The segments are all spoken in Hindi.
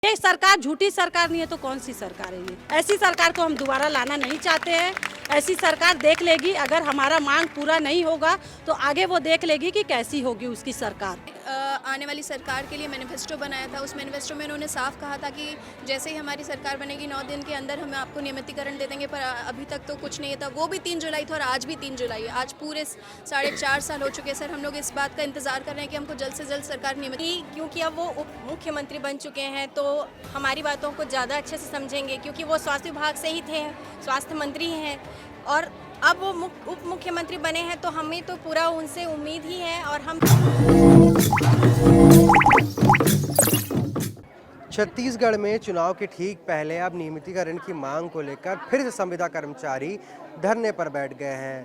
ये सरकार झूठी सरकार नहीं है तो कौन सी सरकार है ये? ऐसी सरकार को हम दोबारा लाना नहीं चाहते हैं। ऐसी सरकार देख लेगी, अगर हमारा मांग पूरा नहीं होगा तो आगे वो देख लेगी कि कैसी होगी उसकी सरकार। आने वाली सरकार के लिए मैनिफेस्टो बनाया था। उस मैनिफेस्टो में उन्होंने साफ कहा था कि जैसे ही हमारी सरकार बनेगी 9 दिन के अंदर हम आपको नियमितीकरण दे देंगे, पर अभी तक तो कुछ नहीं था। वो भी 3 जुलाई था और आज भी 3 जुलाई है। आज पूरे 4.5 साल हो चुके हैं। सर, हम लोग इस बात का इंतजार कर रहे हैं कि हमको जल्द से जल्द सरकार नियमित, क्योंकि अब वो उप मुख्यमंत्री बन चुके हैं तो हमारी बातों को ज़्यादा अच्छे से समझेंगे, क्योंकि वो स्वास्थ्य विभाग से ही थे, स्वास्थ्य मंत्री हैं और अब वो उप मुख्यमंत्री बने हैं तो हमें तो पूरा उनसे उम्मीद ही है। और हम छत्तीसगढ़ में चुनाव के ठीक पहले अब नियमितीकरण की मांग को लेकर फिर से संविदा कर्मचारी धरने पर बैठ गए हैं।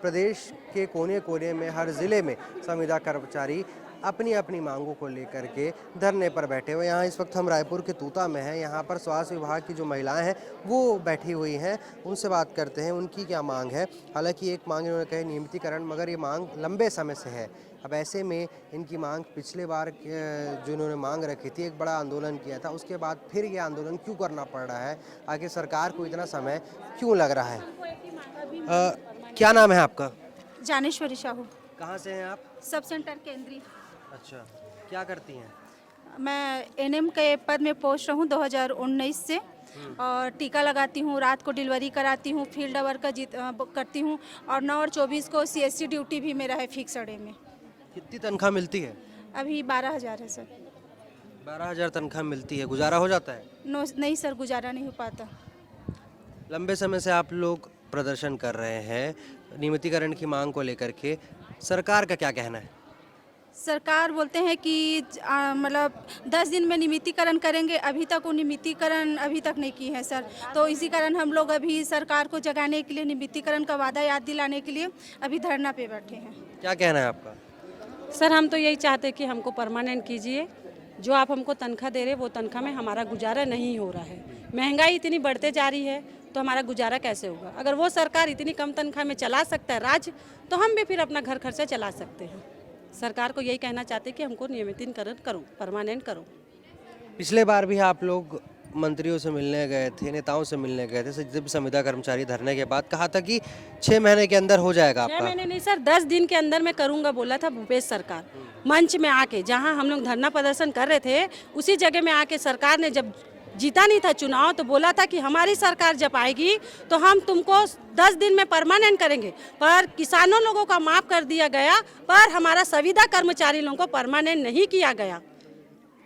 प्रदेश के कोने कोने में हर जिले में संविदा कर्मचारी अपनी अपनी मांगों को लेकर के धरने पर बैठे हुए। यहाँ इस वक्त हम रायपुर के तूता में हैं। यहाँ पर स्वास्थ्य विभाग की जो महिलाएं हैं वो बैठी हुई हैं, उनसे बात करते हैं उनकी क्या मांग है। हालांकि एक मांग इन्होंने कही नियमितीकरण, मगर ये मांग लंबे समय से है। अब ऐसे में इनकी मांग पिछले बार जो इन्होंने मांग रखी थी, एक बड़ा आंदोलन किया था, उसके बाद फिर ये आंदोलन क्यों करना पड़ रहा है, आखिर सरकार को इतना समय क्यों लग रहा है। क्या नाम है आपका? जानेश्वरी साहू। कहाँ से हैं आप? सब सेंटर केंद्रीय। अच्छा, क्या करती हैं? मैं एनएम के पद में पोस्ट रहूँ 2019 से और टीका लगाती हूँ, रात को डिलीवरी कराती हूँ, फील्ड वर्क का करती हूँ और 9 और 24 को सीएससी ड्यूटी भी मेरा है फिक्स डे में। कितनी तनख्वाह मिलती है? अभी 12,000 है सर। 12,000 तनख्वाह मिलती है, गुजारा हो जाता है? नहीं सर, गुजारा नहीं हो पाता। लंबे समय से आप लोग प्रदर्शन कर रहे हैं नियमितीकरण की मांग को लेकर के, सरकार का क्या कहना है? सरकार बोलते हैं कि मतलब 10 दिन में नियमितीकरण करेंगे। अभी तक वो नियमितीकरण अभी तक नहीं की है सर, तो इसी कारण हम लोग अभी सरकार को जगाने के लिए, नियमितीकरण का वादा याद दिलाने के लिए अभी धरना पे बैठे हैं। क्या कहना है आपका? सर, हम तो यही चाहते हैं कि हमको परमानेंट कीजिए। जो आप हमको तनख्वाह दे रहे वो तनख्वाह में हमारा गुजारा नहीं हो रहा है। महंगाई इतनी बढ़ते जा रही है तो हमारा गुजारा कैसे होगा। अगर वो सरकार इतनी कम तनख्वाह में चला सकता है राज्य, तो हम भी फिर अपना घर खर्चा चला सकते हैं। सरकार को यही कहना चाहते हैं कि हमको नियमितीकरण करो, परमानेंट करो। पिछले बार भी आप लोग मंत्रियों से मिलने गए थे, नेताओं से मिलने गए थे, जब संविदा कर्मचारी धरने के बाद कहा था कि 6 महीने के अंदर हो जाएगा आपका। 6 महीने नहीं सर, 10 दिन के अंदर मैं करूंगा बोला था भूपेश सरकार। मंच में आके, जहां हम लोग धरना प्रदर्शन कर रहे थे, उसी जगह में आके सरकार ने, जब जीता नहीं था चुनाव, तो बोला था कि हमारी सरकार जब आएगी तो हम तुमको 10 दिन में परमानेंट करेंगे। पर किसानों लोगों का माफ कर दिया गया, पर हमारा संविदा कर्मचारी लोगों को परमानेंट नहीं किया गया।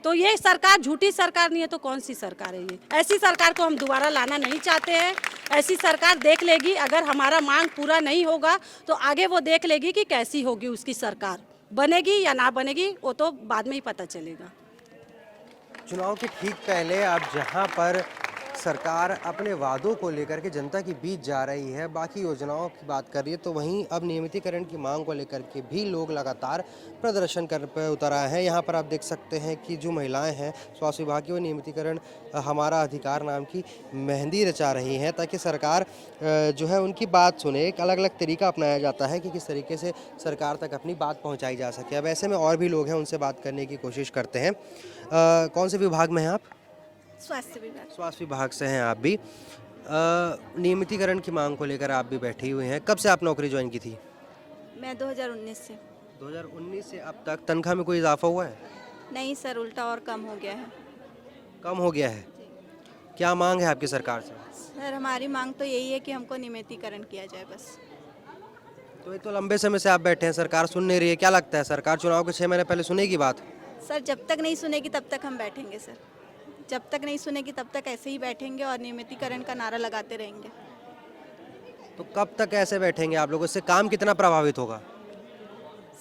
तो ये सरकार झूठी सरकार नहीं है तो कौन सी सरकार है ये? ऐसी सरकार को हम दोबारा लाना नहीं चाहते हैं। ऐसी सरकार देख लेगी, अगर हमारा मांग पूरा नहीं होगा तो आगे वो देख लेगी कि कैसी होगी उसकी सरकार, बनेगी या ना बनेगी वो तो बाद में ही पता चलेगा। चुनाव के ठीक पहले अब जहां पर सरकार अपने वादों को लेकर के जनता के बीच जा रही है, बाकी योजनाओं की बात कर रही है, तो वहीं अब नियमितीकरण की मांग को लेकर के भी लोग लगातार प्रदर्शन कर पर उतर आए हैं। यहाँ पर आप देख सकते हैं कि जो महिलाएं हैं स्वास्थ्य विभाग की, वो नियमितीकरण हमारा अधिकार नाम की मेहंदी रचा रही हैं, ताकि सरकार जो है उनकी बात सुने। एक अलग अलग तरीका अपनाया जाता है कि किस तरीके से सरकार तक अपनी बात पहुँचाई जा सके। अब ऐसे में और भी लोग हैं, उनसे बात करने की कोशिश करते हैं। कौन से विभाग में हैं आप? स्वास्थ्य विभाग। स्वास्थ्य विभाग से हैं आप भी। नियमितीकरण की मांग को लेकर आप भी बैठी हुई हैं। कब से आप नौकरी ज्वाइन की थी? मैं 2019 से। 2019 से अब तक तनख्वाह में कोई इजाफा हुआ है? नहीं सर, उल्टा और कम हो गया है। कम हो गया है? क्या मांग है आपकी सरकार से? सर, हमारी मांग तो यही है कि हमको नियमितीकरण किया जाए बस। तो ये तो लंबे समय से आप बैठे हैं, सरकार सुन नहीं रही है। क्या लगता है सरकार चुनाव के 6 महीने पहले सुनेगी बात? सर, जब तक नहीं सुनेगी तब तक हम बैठेंगे सर। जब तक नहीं सुनेगी तब तक ऐसे ही बैठेंगे और नियमितीकरण का नारा लगाते रहेंगे। तो कब तक ऐसे बैठेंगे आप लोग? इससे काम कितना प्रभावित होगा?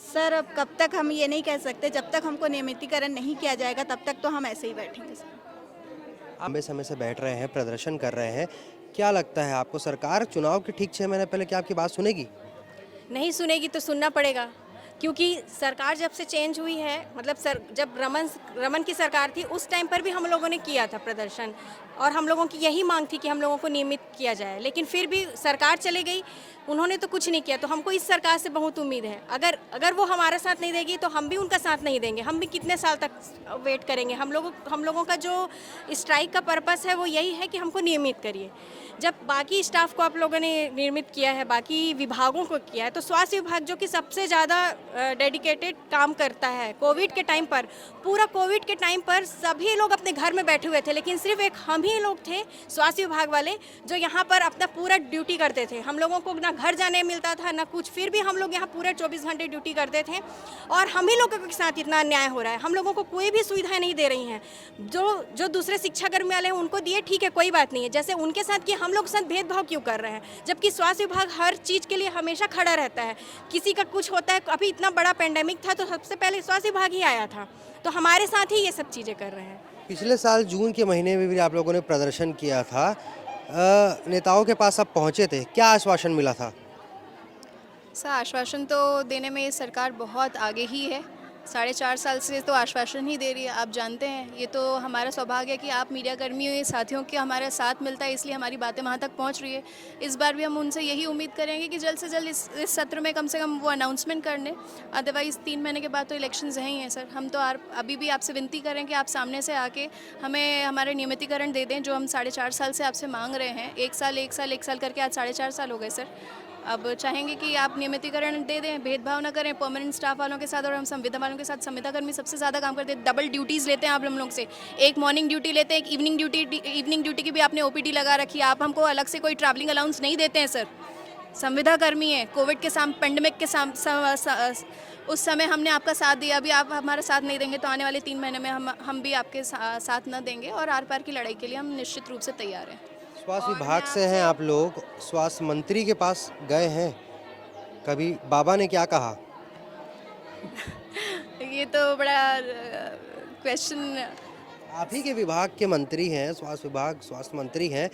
सर, अब कब तक हम ये नहीं कह सकते। जब तक हमको नियमितीकरण नहीं किया जाएगा तब तक तो हम ऐसे ही बैठेंगे सर। लंबे समय से बैठ रहे हैं, प्रदर्शन कर रहे हैं, क्या लगता है आपको सरकार चुनाव के ठीक 6 महीने पहले क्या आपकी बात सुनेगी? नहीं सुनेगी तो सुनना पड़ेगा, क्योंकि सरकार जब से चेंज हुई है, मतलब जब रमन की सरकार थी उस टाइम पर भी हम लोगों ने किया था प्रदर्शन और हम लोगों की यही मांग थी कि हम लोगों को नियमित किया जाए। लेकिन फिर भी सरकार चले गई उन्होंने तो कुछ नहीं किया। तो हमको इस सरकार से बहुत उम्मीद है। अगर वो हमारा साथ नहीं देगी तो हम भी उनका साथ नहीं देंगे। हम भी कितने साल तक वेट करेंगे। हम लोगों का जो स्ट्राइक का पर्पस है वो यही है कि हमको नियमित करिए। जब बाकी स्टाफ को आप लोगों ने नियमित किया है, बाकी विभागों को किया है, तो स्वास्थ्य विभाग जो कि सबसे ज़्यादा डेडिकेटेड काम करता है कोविड के टाइम पर, पूरा कोविड के टाइम पर सभी लोग अपने घर में बैठे हुए थे, लेकिन सिर्फ एक हम ही लोग थे स्वास्थ्य विभाग वाले जो यहाँ पर अपना पूरा ड्यूटी करते थे। हम लोगों को ना घर जाने मिलता था ना कुछ, फिर भी हम लोग यहाँ पूरे 24 घंटे ड्यूटी करते थे। और हम ही लोगों के साथ इतना अन्याय हो रहा है। हम लोगों को कोई भी सुविधाएं नहीं दे रही हैं। जो दूसरे शिक्षाकर्मी वाले हैं उनको दिए, ठीक है, कोई बात नहीं है। जैसे उनके साथ किए, हम लोग के साथ भेदभाव क्यों कर रहे हैं? जबकि स्वास्थ्य विभाग हर चीज़ के लिए हमेशा खड़ा रहता है। किसी का कुछ होता है, अभी इतना बड़ा पेंडेमिक था तो सबसे पहले स्वास्थ्य विभाग ही आया था, तो हमारे साथ ही ये सब चीज़ें कर रहे हैं। पिछले साल जून के महीने में भी आप लोगों ने प्रदर्शन किया था, नेताओं के पास आप पहुंचे थे, क्या आश्वासन मिला था? सर, आश्वासन तो देने में ये सरकार बहुत आगे ही है। 4.5 साल से तो आश्वासन ही दे रही है। आप जानते हैं, ये तो हमारा सौभाग्य है कि आप मीडिया कर्मियों साथियों के हमारा साथ मिलता है, इसलिए हमारी बातें वहाँ तक पहुँच रही है। इस बार भी हम उनसे यही उम्मीद करेंगे कि जल्द से जल्द इस सत्र में कम से कम वो अनाउंसमेंट कर लें। अदरवाइज़ 3 महीने के बाद तो इलेक्शंस हैं ही हैं सर। हम तो अभी भी आपसे विनती करें कि आप सामने से आके हमें हमारा नियमितीकरण दे दें, जो हम 4.5 साल से आपसे मांग रहे हैं। एक साल करके आज 4.5 साल हो गए सर। अब चाहेंगे कि आप नियमितीकरण दे दें, भेदभाव ना करें परमानेंट स्टाफ वालों के साथ और हम संविदा वालों के साथ। संविदा कर्मी सबसे ज़्यादा काम करते हैं, डबल ड्यूटीज़ लेते हैं आप हम लोग से। एक मॉर्निंग ड्यूटी लेते हैं, एक इवनिंग ड्यूटी की भी आपने ओपीडी लगा रखी है। आप हमको अलग से कोई ट्रैवलिंग अलाउंस नहीं देते हैं सर। संविदा कर्मी है, कोविड के पेंडेमिक के उस समय हमने आपका साथ दिया। अभी आप हमारा साथ नहीं देंगे तो आने वाले 3 महीने में हम भी आपके साथ न देंगे। और आर पार की लड़ाई के लिए हम निश्चित रूप से तैयार हैं। स्वास्थ्य विभाग से हैं आप लोग, स्वास्थ्य मंत्री के पास गए हैं, कभी बाबा ने क्या कहा? ये तो बड़ा क्वेश्चन। आप ही के विभाग के मंत्री हैं, स्वास्थ्य विभाग स्वास्थ्य मंत्री हैं,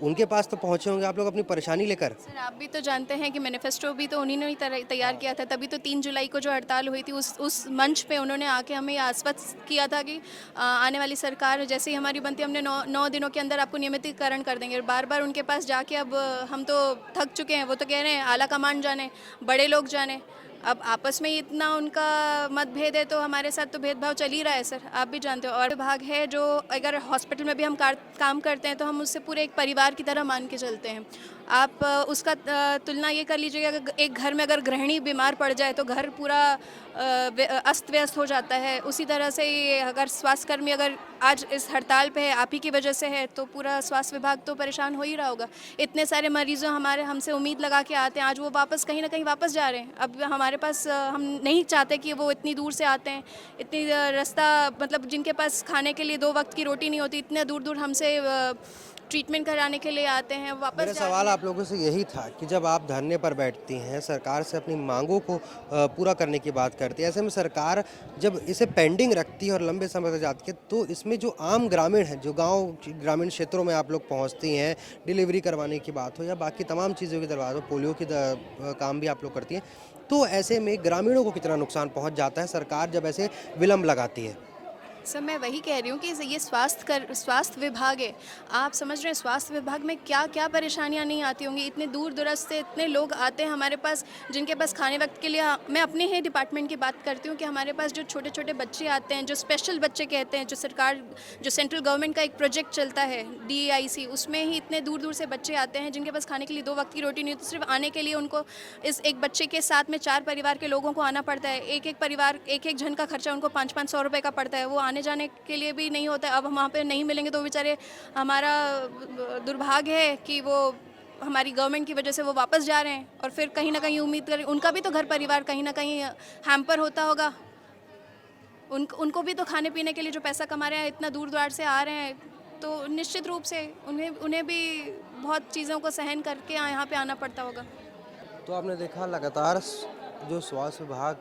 उनके पास तो पहुंचे होंगे आप लोग अपनी परेशानी लेकर। सर, आप भी तो जानते हैं कि मैनिफेस्टो भी तो उन्हीं ने तैयार किया था। तभी तो 3 जुलाई को जो हड़ताल हुई थी, उस मंच पे उन्होंने आके हमें आश्वस्त किया था कि आने वाली सरकार जैसे ही हमारी बनती है, हमने 9 दिनों के अंदर आपको नियमितीकरण कर देंगे। बार बार उनके पास जाके अब हम तो थक चुके हैं। वो तो कह रहे हैं आला कमान जाने, बड़े लोग जाने। अब आपस में इतना उनका मतभेद है तो हमारे साथ तो भेदभाव चल ही रहा है सर, आप भी जानते हो। और विभाग है जो अगर हॉस्पिटल में भी हम काम करते हैं तो हम उससे पूरे एक परिवार की तरह मान के चलते हैं। आप उसका तुलना ये कर लीजिएगा, एक घर में अगर गृहिणी बीमार पड़ जाए तो घर पूरा अस्त व्यस्त हो जाता है। उसी तरह से अगर स्वास्थ्यकर्मी अगर आज इस हड़ताल पे है, आप ही की वजह से है, तो पूरा स्वास्थ्य विभाग तो परेशान हो ही रहा होगा। इतने सारे मरीजों हमसे उम्मीद लगा के आते हैं, आज वो वापस कहीं ना कहीं वापस जा रहे हैं। अब हमारे पास हम नहीं चाहते कि वो इतनी दूर से आते हैं, इतनी रास्ता, मतलब जिनके पास खाने के लिए 2 वक्त की रोटी नहीं होती, इतने दूर हमसे ट्रीटमेंट कराने के लिए आते हैं वापस। मेरा सवाल आप लोगों से यही था कि जब आप धरने पर बैठती हैं, सरकार से अपनी मांगों को पूरा करने की बात करती है, ऐसे में सरकार जब इसे पेंडिंग रखती है और लंबे समय तक जाती है, तो इसमें जो आम ग्रामीण हैं, जो गांव ग्रामीण क्षेत्रों में आप लोग पहुंचती हैं, डिलीवरी करवाने की बात हो या बाकी तमाम चीज़ों की बात हो, पोलियो की काम भी आप लोग करती हैं, तो ऐसे में ग्रामीणों को कितना नुकसान पहुँच जाता है सरकार जब ऐसे विलम्ब लगाती है? सर, मैं वही कह रही हूँ कि ये स्वास्थ्य विभाग है। आप समझ रहे हैं स्वास्थ्य विभाग में क्या क्या परेशानियाँ नहीं आती होंगी। इतने दूर दराज से इतने लोग आते हैं हमारे पास, जिनके पास खाने वक्त के लिए। मैं अपने ही डिपार्टमेंट की बात करती हूँ कि हमारे पास जो छोटे छोटे बच्चे आते हैं, जो स्पेशल बच्चे कहते हैं, जो सेंट्रल गवर्नमेंट का एक प्रोजेक्ट चलता है DAIC, उसमें ही इतने दूर दूर से बच्चे आते हैं जिनके पास खाने के लिए 2 वक्त की रोटी नहीं होती। सिर्फ आने के लिए उनको इस एक बच्चे के साथ में 4 परिवार के लोगों को आना पड़ता है। एक परिवार, एक जन का खर्चा उनको 500-500 रुपये का पड़ता है। वो आने जाने के लिए भी नहीं होता है। अब हम वहाँ पे नहीं मिलेंगे तो बेचारे, हमारा दुर्भाग्य है कि वो हमारी गवर्नमेंट की वजह से वो वापस जा रहे हैं और फिर कहीं ना कहीं उम्मीद करें, उनका भी तो घर परिवार कहीं ना कहीं हैम्पर होता होगा। उनको भी तो खाने पीने के लिए जो पैसा कमा रहे हैं, इतना दूर दराज से आ रहे हैं, तो निश्चित रूप से उन्हें भी बहुत चीज़ों को सहन करके यहाँ पे आना पड़ता होगा। तो आपने देखा लगातार जो स्वास्थ्य विभाग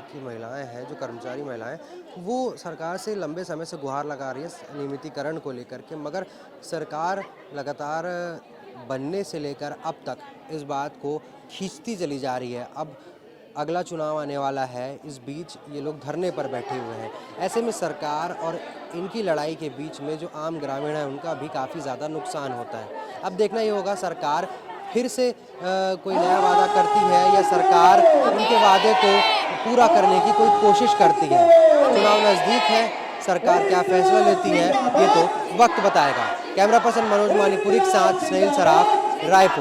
की महिलाएं हैं, जो कर्मचारी महिलाएं, वो सरकार से लंबे समय से गुहार लगा रही है नियमितीकरण को लेकर के, मगर सरकार लगातार बनने से लेकर अब तक इस बात को खींचती चली जा रही है। अब अगला चुनाव आने वाला है, इस बीच ये लोग धरने पर बैठे हुए हैं। ऐसे में सरकार और इनकी लड़ाई के बीच में जो आम ग्रामीण हैं, उनका भी काफ़ी ज़्यादा नुकसान होता है। अब देखना ये होगा सरकार फिर से कोई नया वादा करती है या सरकार उनके वादे को पूरा करने की कोई कोशिश करती है। चुनाव नज़दीक है, सरकार क्या फैसला लेती है ये तो वक्त बताएगा। कैमरा पर्सन मनोज मानीपुरी के साथ स्नेहिल सराफ, रायपुर।